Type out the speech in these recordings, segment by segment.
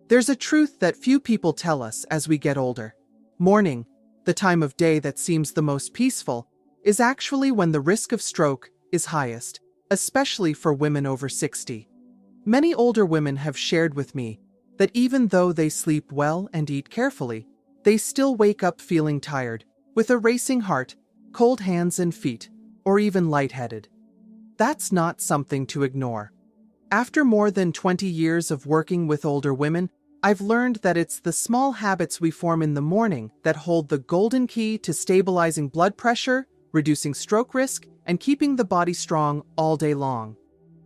There's a truth that few people tell us as we get older. Morning, the time of day that seems the most peaceful, is actually when the risk of stroke is highest, especially for women over 60. Many older women have shared with me that even though they sleep well and eat carefully, they still wake up feeling tired, with a racing heart, cold hands and feet, or even lightheaded. That's not something to ignore. After more than 20 years of working with older women, I've learned that it's the small habits we form in the morning that hold the golden key to stabilizing blood pressure, reducing stroke risk, and keeping the body strong all day long.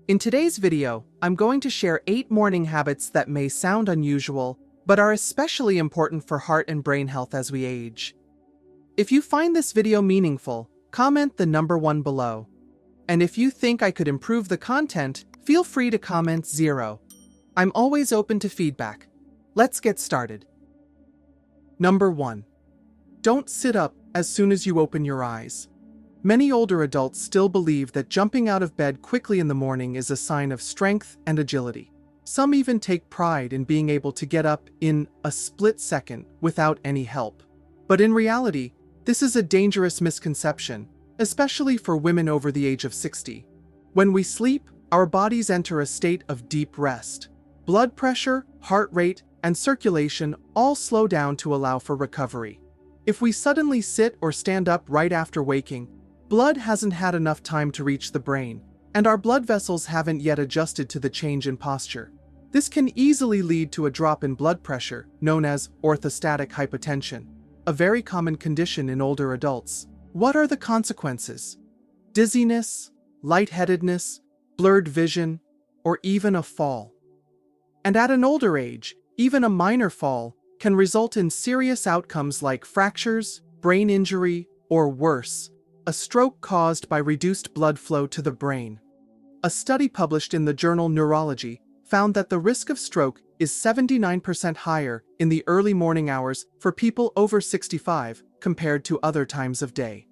In today's video, I'm going to share 8 morning habits that may sound unusual, but are especially important for heart and brain health as we age. If you find this video meaningful, comment the number 1 below. And if you think I could improve the content, feel free to comment 0. I'm always open to feedback. Let's get started. Number 1. Don't sit up as soon as you open your eyes. Many older adults still believe that jumping out of bed quickly in the morning is a sign of strength and agility. Some even take pride in being able to get up in a split second without any help. But in reality, this is a dangerous misconception, especially for women over the age of 60. When we sleep, our bodies enter a state of deep rest. Blood pressure, heart rate, and circulation all slow down to allow for recovery. If we suddenly sit or stand up right after waking, blood hasn't had enough time to reach the brain, and our blood vessels haven't yet adjusted to the change in posture. This can easily lead to a drop in blood pressure, known as orthostatic hypotension, a very common condition in older adults. What are the consequences? Dizziness, lightheadedness, blurred vision, or even a fall. And at an older age, even a minor fall can result in serious outcomes like fractures, brain injury, or worse, a stroke caused by reduced blood flow to the brain. A study published in the journal Neurology found that the risk of stroke is 79% higher in the early morning hours for people over 65 compared to other times of day.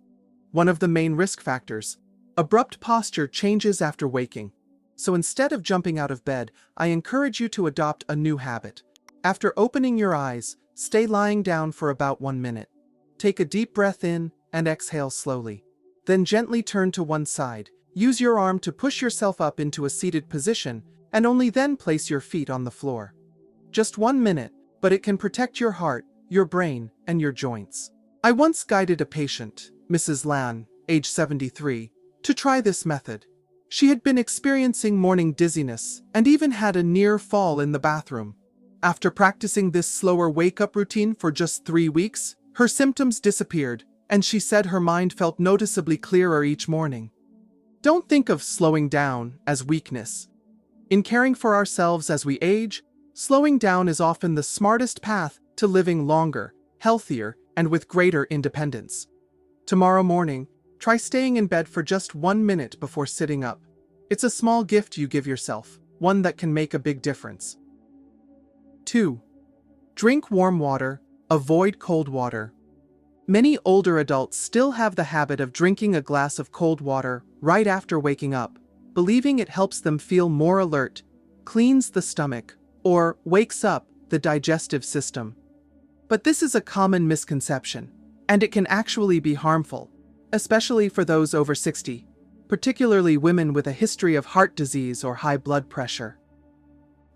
One of the main risk factors, abrupt posture changes after waking. So instead of jumping out of bed, I encourage you to adopt a new habit. After opening your eyes, stay lying down for about 1 minute. Take a deep breath in and exhale slowly. Then gently turn to one side. Use your arm to push yourself up into a seated position, and only then place your feet on the floor. Just 1 minute, but it can protect your heart, your brain, and your joints. I once guided a patient, Mrs. Lan, age 73, to try this method. She had been experiencing morning dizziness and even had a near fall in the bathroom. After practicing this slower wake-up routine for just 3 weeks, her symptoms disappeared, and she said her mind felt noticeably clearer each morning. Don't think of slowing down as weakness. In caring for ourselves as we age, slowing down is often the smartest path to living longer, healthier, and with greater independence. Tomorrow morning, try staying in bed for just 1 minute before sitting up. It's a small gift you give yourself, one that can make a big difference. 2. Drink warm water, avoid cold water. Many older adults still have the habit of drinking a glass of cold water right after waking up, believing it helps them feel more alert, cleans the stomach, or wakes up the digestive system. But this is a common misconception, and it can actually be harmful, especially for those over 60, particularly women with a history of heart disease or high blood pressure.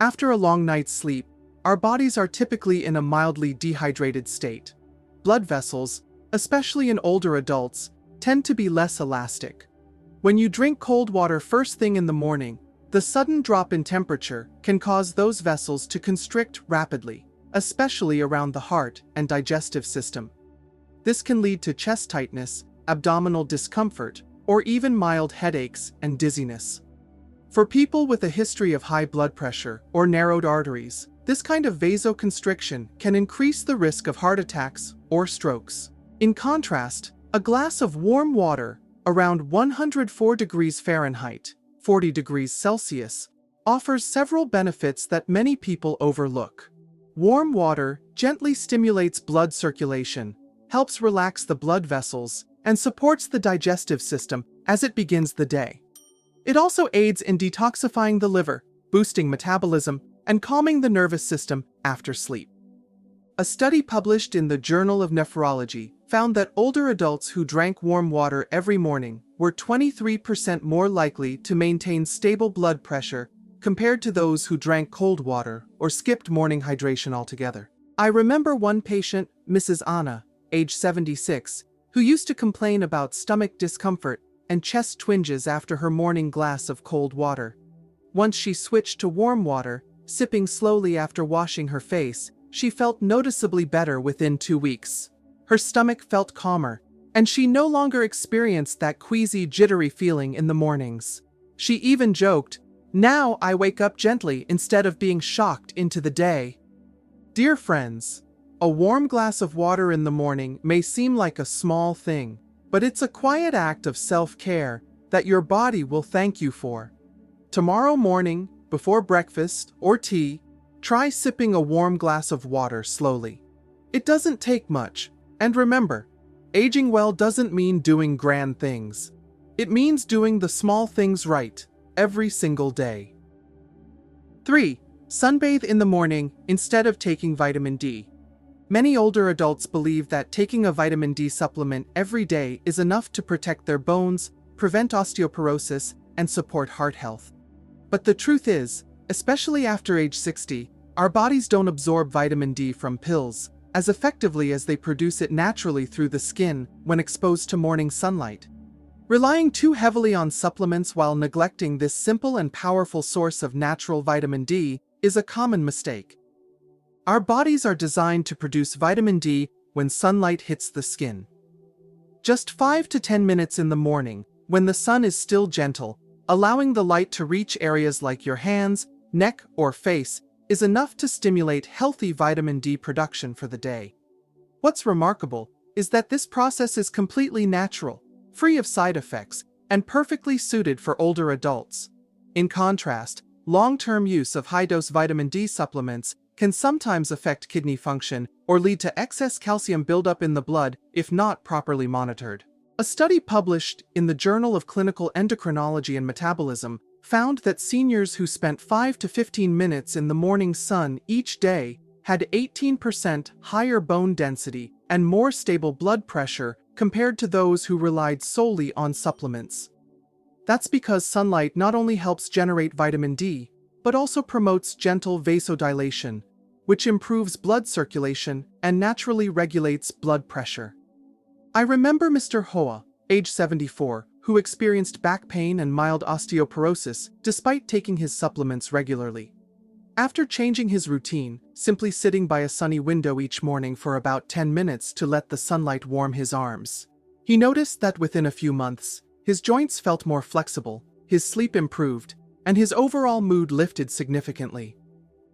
After a long night's sleep, our bodies are typically in a mildly dehydrated state. Blood vessels, especially in older adults, tend to be less elastic. When you drink cold water first thing in the morning, the sudden drop in temperature can cause those vessels to constrict rapidly, especially around the heart and digestive system. This can lead to chest tightness, abdominal discomfort, or even mild headaches and dizziness. For people with a history of high blood pressure or narrowed arteries, this kind of vasoconstriction can increase the risk of heart attacks or strokes. In contrast, a glass of warm water around 104 degrees Fahrenheit, 40 degrees Celsius, offers several benefits that many people overlook. Warm water gently stimulates blood circulation, helps relax the blood vessels, and supports the digestive system as it begins the day. It also aids in detoxifying the liver, boosting metabolism, and calming the nervous system after sleep. A study published in the Journal of Nephrology found that older adults who drank warm water every morning were 23% more likely to maintain stable blood pressure compared to those who drank cold water or skipped morning hydration altogether. I remember one patient, Mrs. Anna, age 76, who used to complain about stomach discomfort and chest twinges after her morning glass of cold water. Once she switched to warm water, sipping slowly after washing her face, she felt noticeably better within 2 weeks. Her stomach felt calmer, and she no longer experienced that queasy, jittery feeling in the mornings. She even joked, "Now I wake up gently instead of being shocked into the day." Dear friends, a warm glass of water in the morning may seem like a small thing, but it's a quiet act of self-care that your body will thank you for. Tomorrow morning, before breakfast or tea, try sipping a warm glass of water slowly. It doesn't take much, and remember, aging well doesn't mean doing grand things. It means doing the small things right, every single day. 3. Sunbathe in the morning instead of taking vitamin D. Many older adults believe that taking a vitamin D supplement every day is enough to protect their bones, prevent osteoporosis, and support heart health. But the truth is, especially after age 60, our bodies don't absorb vitamin D from pills as effectively as they produce it naturally through the skin when exposed to morning sunlight. Relying too heavily on supplements while neglecting this simple and powerful source of natural vitamin D is a common mistake. Our bodies are designed to produce vitamin D when sunlight hits the skin. Just 5 to 10 minutes in the morning, when the sun is still gentle, allowing the light to reach areas like your hands, neck, or face, is enough to stimulate healthy vitamin D production for the day. What's remarkable is that this process is completely natural, free of side effects, and perfectly suited for older adults. In contrast, long-term use of high-dose vitamin D supplements can sometimes affect kidney function or lead to excess calcium buildup in the blood if not properly monitored. A study published in the Journal of Clinical Endocrinology and Metabolism found that seniors who spent 5 to 15 minutes in the morning sun each day had 18% higher bone density and more stable blood pressure compared to those who relied solely on supplements. That's because sunlight not only helps generate vitamin D, but also promotes gentle vasodilation, which improves blood circulation and naturally regulates blood pressure. I remember Mr. Hoa, age 74, who experienced back pain and mild osteoporosis despite taking his supplements regularly. After changing his routine, simply sitting by a sunny window each morning for about 10 minutes to let the sunlight warm his arms, he noticed that within a few months, his joints felt more flexible, his sleep improved, and his overall mood lifted significantly.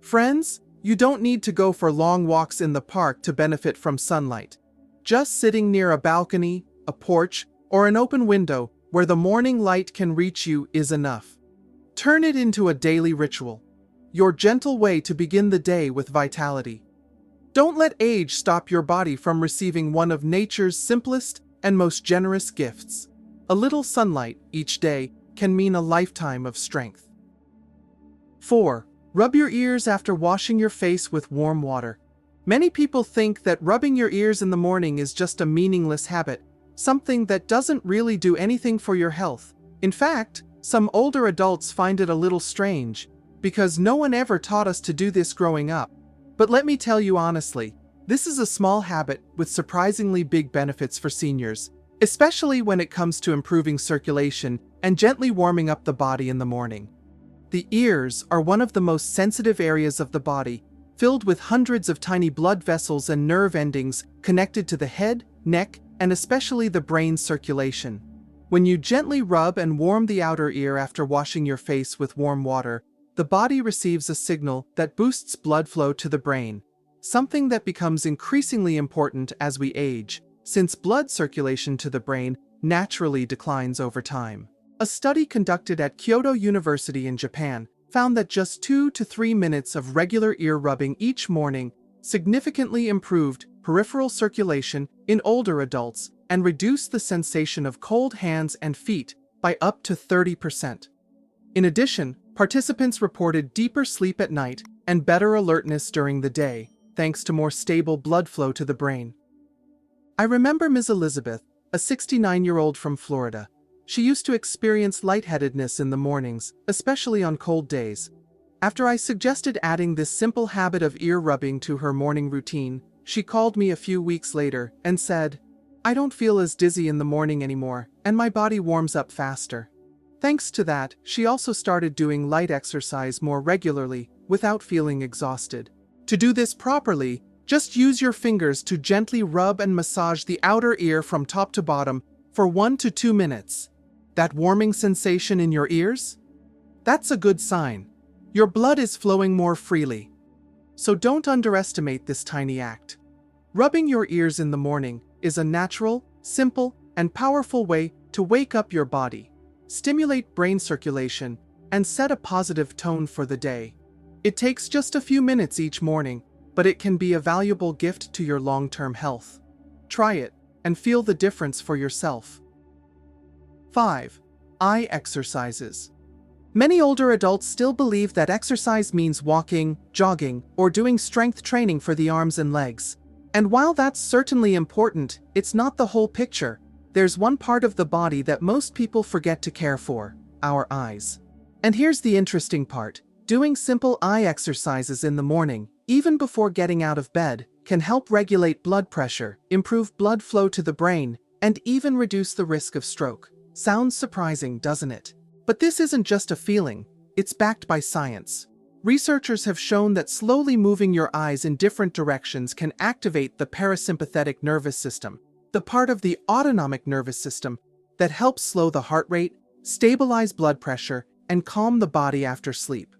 Friends, you don't need to go for long walks in the park to benefit from sunlight. Just sitting near a balcony, a porch, or an open window where the morning light can reach you is enough. Turn it into a daily ritual, your gentle way to begin the day with vitality. Don't let age stop your body from receiving one of nature's simplest and most generous gifts. A little sunlight each day can mean a lifetime of strength. 4. Rub your ears after washing your face with warm water. Many people think that rubbing your ears in the morning is just a meaningless habit, something that doesn't really do anything for your health. In fact, some older adults find it a little strange, because no one ever taught us to do this growing up. But let me tell you honestly, this is a small habit with surprisingly big benefits for seniors, especially when it comes to improving circulation and gently warming up the body in the morning. The ears are one of the most sensitive areas of the body, filled with hundreds of tiny blood vessels and nerve endings connected to the head, neck, and especially the brain's circulation. When you gently rub and warm the outer ear after washing your face with warm water, the body receives a signal that boosts blood flow to the brain, something that becomes increasingly important as we age, since blood circulation to the brain naturally declines over time. A study conducted at Kyoto University in Japan found that just 2 to 3 minutes of regular ear rubbing each morning significantly improved peripheral circulation in older adults and reduced the sensation of cold hands and feet by up to 30%. In addition, participants reported deeper sleep at night and better alertness during the day, thanks to more stable blood flow to the brain. I remember Ms. Elizabeth, a 69-year-old from Florida. She used to experience lightheadedness in the mornings, especially on cold days. After I suggested adding this simple habit of ear rubbing to her morning routine, she called me a few weeks later and said, "I don't feel as dizzy in the morning anymore, and my body warms up faster." Thanks to that, she also started doing light exercise more regularly, without feeling exhausted. To do this properly, just use your fingers to gently rub and massage the outer ear from top to bottom for 1 to 2 minutes. That warming sensation in your ears? That's a good sign. Your blood is flowing more freely. So don't underestimate this tiny act. Rubbing your ears in the morning is a natural, simple, and powerful way to wake up your body, stimulate brain circulation, and set a positive tone for the day. It takes just a few minutes each morning, but it can be a valuable gift to your long-term health. Try it and feel the difference for yourself. 5. Eye exercises. Many older adults still believe that exercise means walking, jogging, or doing strength training for the arms and legs. And while that's certainly important, it's not the whole picture. There's one part of the body that most people forget to care for: our eyes. And here's the interesting part. Doing simple eye exercises in the morning, even before getting out of bed, can help regulate blood pressure, improve blood flow to the brain, and even reduce the risk of stroke. Sounds surprising, doesn't it? But this isn't just a feeling, it's backed by science. Researchers have shown that slowly moving your eyes in different directions can activate the parasympathetic nervous system, the part of the autonomic nervous system that helps slow the heart rate, stabilize blood pressure, and calm the body after sleep.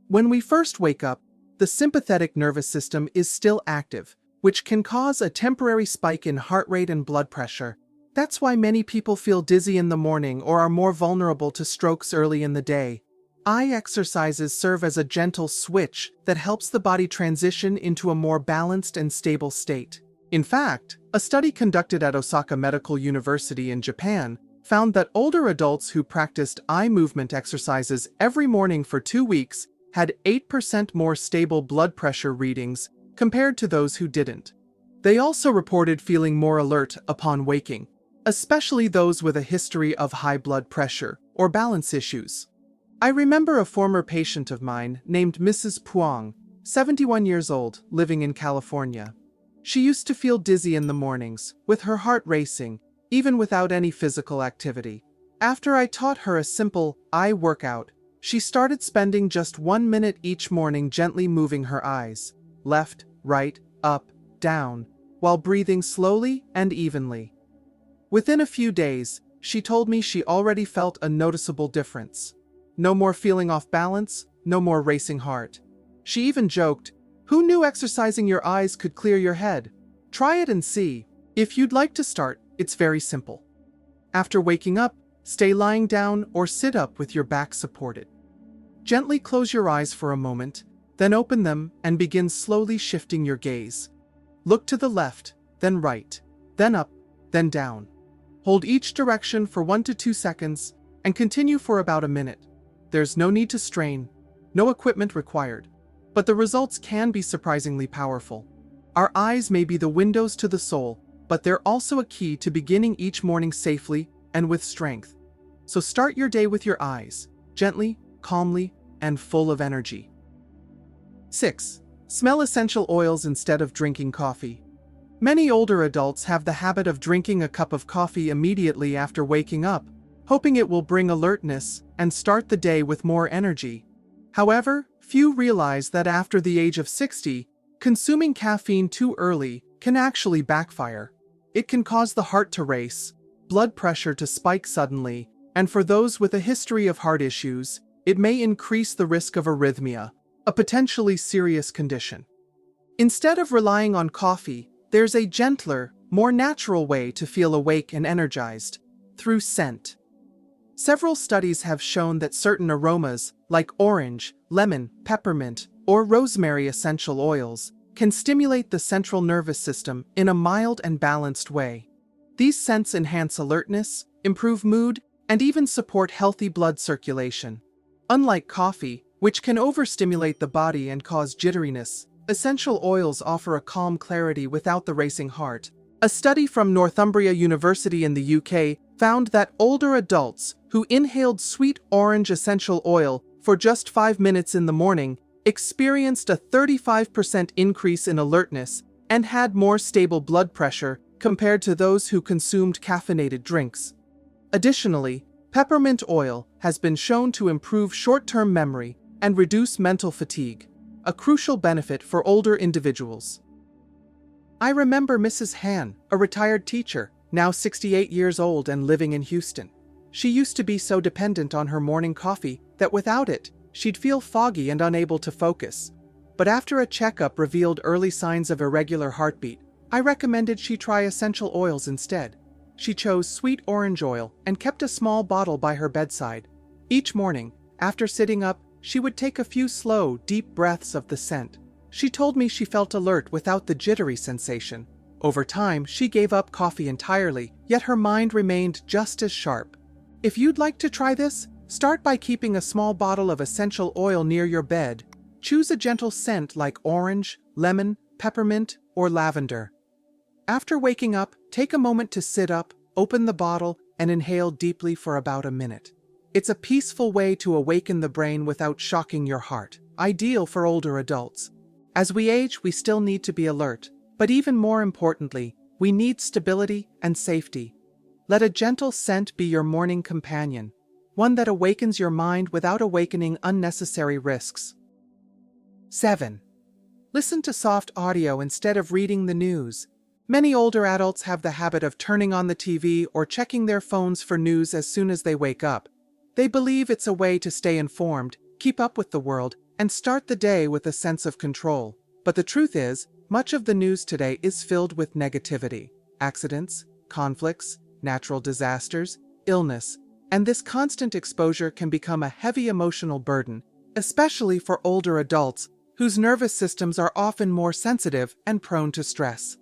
When we first wake up, the sympathetic nervous system is still active, which can cause a temporary spike in heart rate and blood pressure. That's why many people feel dizzy in the morning or are more vulnerable to strokes early in the day. Eye exercises serve as a gentle switch that helps the body transition into a more balanced and stable state. In fact, a study conducted at Osaka Medical University in Japan found that older adults who practiced eye movement exercises every morning for 2 weeks had 8% more stable blood pressure readings compared to those who didn't. They also reported feeling more alert upon waking, especially those with a history of high blood pressure or balance issues. I remember a former patient of mine named Mrs. Puang, 71 years old, living in California. She used to feel dizzy in the mornings, with her heart racing, even without any physical activity. After I taught her a simple eye workout, she started spending just 1 minute each morning gently moving her eyes, left, right, up, down, while breathing slowly and evenly. Within a few days, she told me she already felt a noticeable difference. No more feeling off balance, no more racing heart. She even joked, "Who knew exercising your eyes could clear your head? Try it and see." If you'd like to start, it's very simple. After waking up, stay lying down or sit up with your back supported. Gently close your eyes for a moment, then open them and begin slowly shifting your gaze. Look to the left, then right, then up, then down. Hold each direction for 1 to 2 seconds and continue for about a minute. There's no need to strain, no equipment required, but the results can be surprisingly powerful. Our eyes may be the windows to the soul, but they're also a key to beginning each morning safely and with strength. So start your day with your eyes, gently, calmly, and full of energy. 6. Smell essential oils instead of drinking coffee. Many older adults have the habit of drinking a cup of coffee immediately after waking up, hoping it will bring alertness and start the day with more energy. However, few realize that after the age of 60, consuming caffeine too early can actually backfire. It can cause the heart to race, blood pressure to spike suddenly, and for those with a history of heart issues, it may increase the risk of arrhythmia, a potentially serious condition. Instead of relying on coffee, there's a gentler, more natural way to feel awake and energized: through scent. Several studies have shown that certain aromas, like orange, lemon, peppermint, or rosemary essential oils, can stimulate the central nervous system in a mild and balanced way. These scents enhance alertness, improve mood, and even support healthy blood circulation. Unlike coffee, which can overstimulate the body and cause jitteriness. Essential oils offer a calm clarity without the racing heart. A study from Northumbria University in the UK found that older adults who inhaled sweet orange essential oil for just 5 minutes in the morning experienced a 35% increase in alertness and had more stable blood pressure compared to those who consumed caffeinated drinks. Additionally, peppermint oil has been shown to improve short-term memory and reduce mental fatigue, a crucial benefit for older individuals. I remember Mrs. Han, a retired teacher, now 68 years old and living in Houston. She used to be so dependent on her morning coffee that without it, she'd feel foggy and unable to focus. But after a checkup revealed early signs of irregular heartbeat, I recommended she try essential oils instead. She chose sweet orange oil and kept a small bottle by her bedside. Each morning, after sitting up, she would take a few slow, deep breaths of the scent. She told me she felt alert without the jittery sensation. Over time, she gave up coffee entirely, yet her mind remained just as sharp. If you'd like to try this, start by keeping a small bottle of essential oil near your bed. Choose a gentle scent like orange, lemon, peppermint, or lavender. After waking up, take a moment to sit up, open the bottle, and inhale deeply for about a minute. It's a peaceful way to awaken the brain without shocking your heart, ideal for older adults. As we age, we still need to be alert, but even more importantly, we need stability and safety. Let a gentle scent be your morning companion, one that awakens your mind without awakening unnecessary risks. 7. Listen to soft audio instead of reading the news. Many older adults have the habit of turning on the TV or checking their phones for news as soon as they wake up. They believe it's a way to stay informed, keep up with the world, and start the day with a sense of control. But the truth is, much of the news today is filled with negativity, accidents, conflicts, natural disasters, illness, and this constant exposure can become a heavy emotional burden, especially for older adults whose nervous systems are often more sensitive and prone to stress.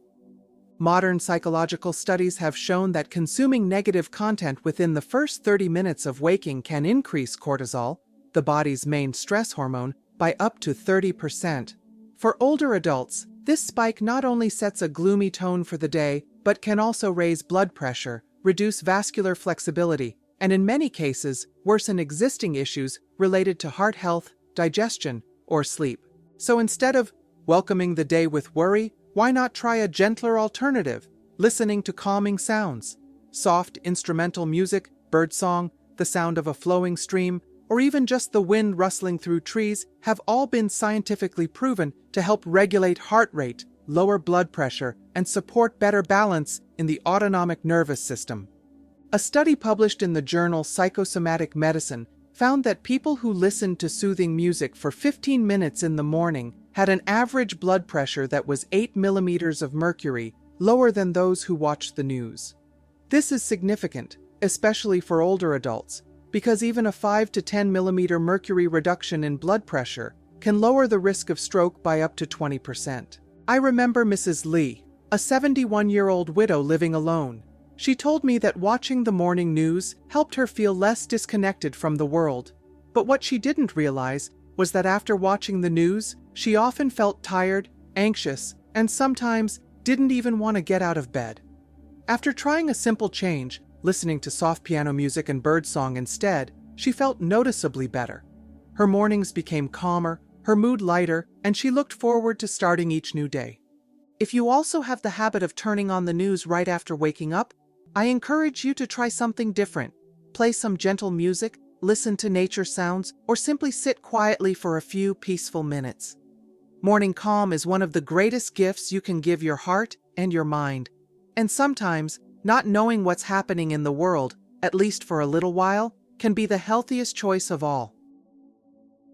Modern psychological studies have shown that consuming negative content within the first 30 minutes of waking can increase cortisol, the body's main stress hormone, by up to 30%. For older adults, this spike not only sets a gloomy tone for the day, but can also raise blood pressure, reduce vascular flexibility, and in many cases, worsen existing issues related to heart health, digestion, or sleep. So instead of welcoming the day with worry, why not try a gentler alternative, listening to calming sounds? Soft instrumental music, birdsong, the sound of a flowing stream, or even just the wind rustling through trees have all been scientifically proven to help regulate heart rate, lower blood pressure, and support better balance in the autonomic nervous system. A study published in the journal Psychosomatic Medicine found that people who listened to soothing music for 15 minutes in the morning had an average blood pressure that was 8 millimeters of mercury lower than those who watched the news. This is significant, especially for older adults, because even a 5 to 10 millimeter mercury reduction in blood pressure can lower the risk of stroke by up to 20%. I remember Mrs. Lee, a 71-year-old widow living alone. She told me that watching the morning news helped her feel less disconnected from the world. But what she didn't realize was that after watching the news, she often felt tired, anxious, and sometimes didn't even want to get out of bed. After trying a simple change, listening to soft piano music and birdsong instead, she felt noticeably better. Her mornings became calmer, her mood lighter, and she looked forward to starting each new day. If you also have the habit of turning on the news right after waking up, I encourage you to try something different. Play some gentle music, listen to nature sounds, or simply sit quietly for a few peaceful minutes. Morning calm is one of the greatest gifts you can give your heart and your mind. And sometimes, not knowing what's happening in the world, at least for a little while, can be the healthiest choice of all.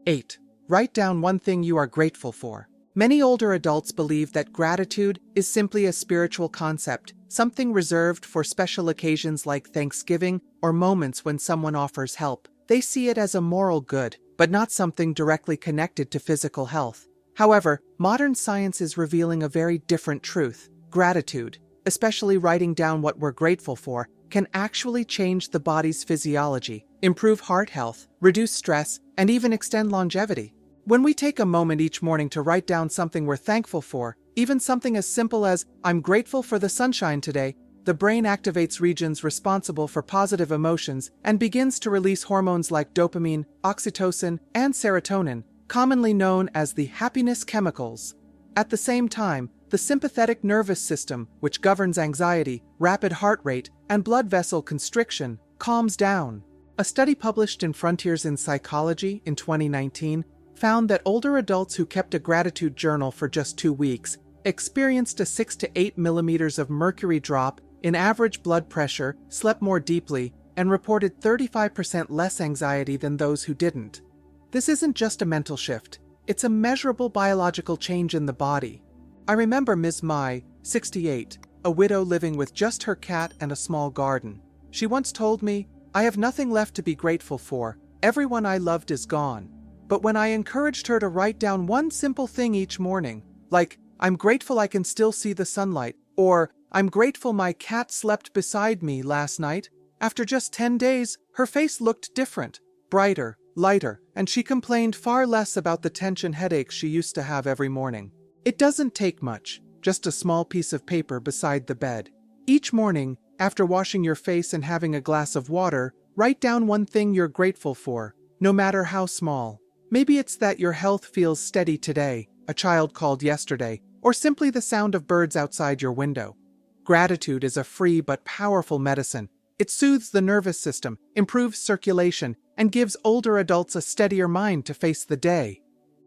8. Write down one thing you are grateful for. Many older adults believe that gratitude is simply a spiritual concept, something reserved for special occasions like Thanksgiving or moments when someone offers help. They see it as a moral good, but not something directly connected to physical health. However, modern science is revealing a very different truth. Gratitude, especially writing down what we're grateful for, can actually change the body's physiology, improve heart health, reduce stress, and even extend longevity. When we take a moment each morning to write down something we're thankful for, even something as simple as, "I'm grateful for the sunshine today," the brain activates regions responsible for positive emotions and begins to release hormones like dopamine, oxytocin, and serotonin, commonly known as the happiness chemicals. At the same time, the sympathetic nervous system, which governs anxiety, rapid heart rate, and blood vessel constriction, calms down. A study published in Frontiers in Psychology in 2019 found that older adults who kept a gratitude journal for just 2 weeks experienced a 6 to 8 millimeters of mercury drop in average blood pressure, slept more deeply, and reported 35% less anxiety than those who didn't. This isn't just a mental shift, it's a measurable biological change in the body. I remember Ms. Mai, 68, a widow living with just her cat and a small garden. She once told me, "I have nothing left to be grateful for, everyone I loved is gone." But when I encouraged her to write down one simple thing each morning, like, "I'm grateful I can still see the sunlight," or "I'm grateful my cat slept beside me last night," after just 10 days, her face looked different, brighter, lighter, and she complained far less about the tension headaches she used to have every morning. It doesn't take much, just a small piece of paper beside the bed. Each morning, after washing your face and having a glass of water, write down one thing you're grateful for, no matter how small. Maybe it's that your health feels steady today, a child called yesterday, or simply the sound of birds outside your window. Gratitude is a free but powerful medicine. It soothes the nervous system, improves circulation, and gives older adults a steadier mind to face the day.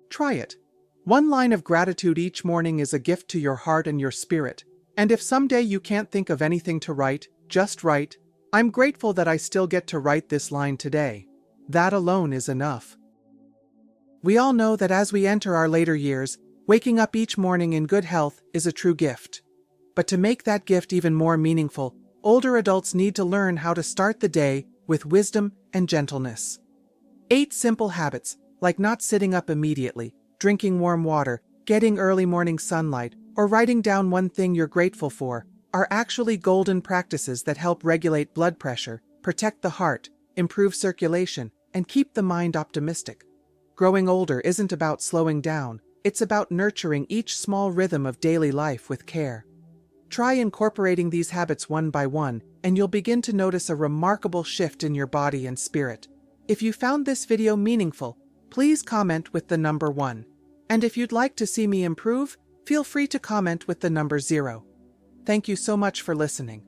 Try it. One line of gratitude each morning is a gift to your heart and your spirit. And if someday you can't think of anything to write, just write, "I'm grateful that I still get to write this line today." That alone is enough. We all know that as we enter our later years, waking up each morning in good health is a true gift. But to make that gift even more meaningful, older adults need to learn how to start the day with wisdom and gentleness. 8 simple habits, like not sitting up immediately, drinking warm water, getting early morning sunlight, or writing down one thing you're grateful for, are actually golden practices that help regulate blood pressure, protect the heart, improve circulation, and keep the mind optimistic. Growing older isn't about slowing down, it's about nurturing each small rhythm of daily life with care. Try incorporating these habits one by one, and you'll begin to notice a remarkable shift in your body and spirit. If you found this video meaningful, please comment with the number 1. And if you'd like to see me improve, feel free to comment with the number 0. Thank you so much for listening.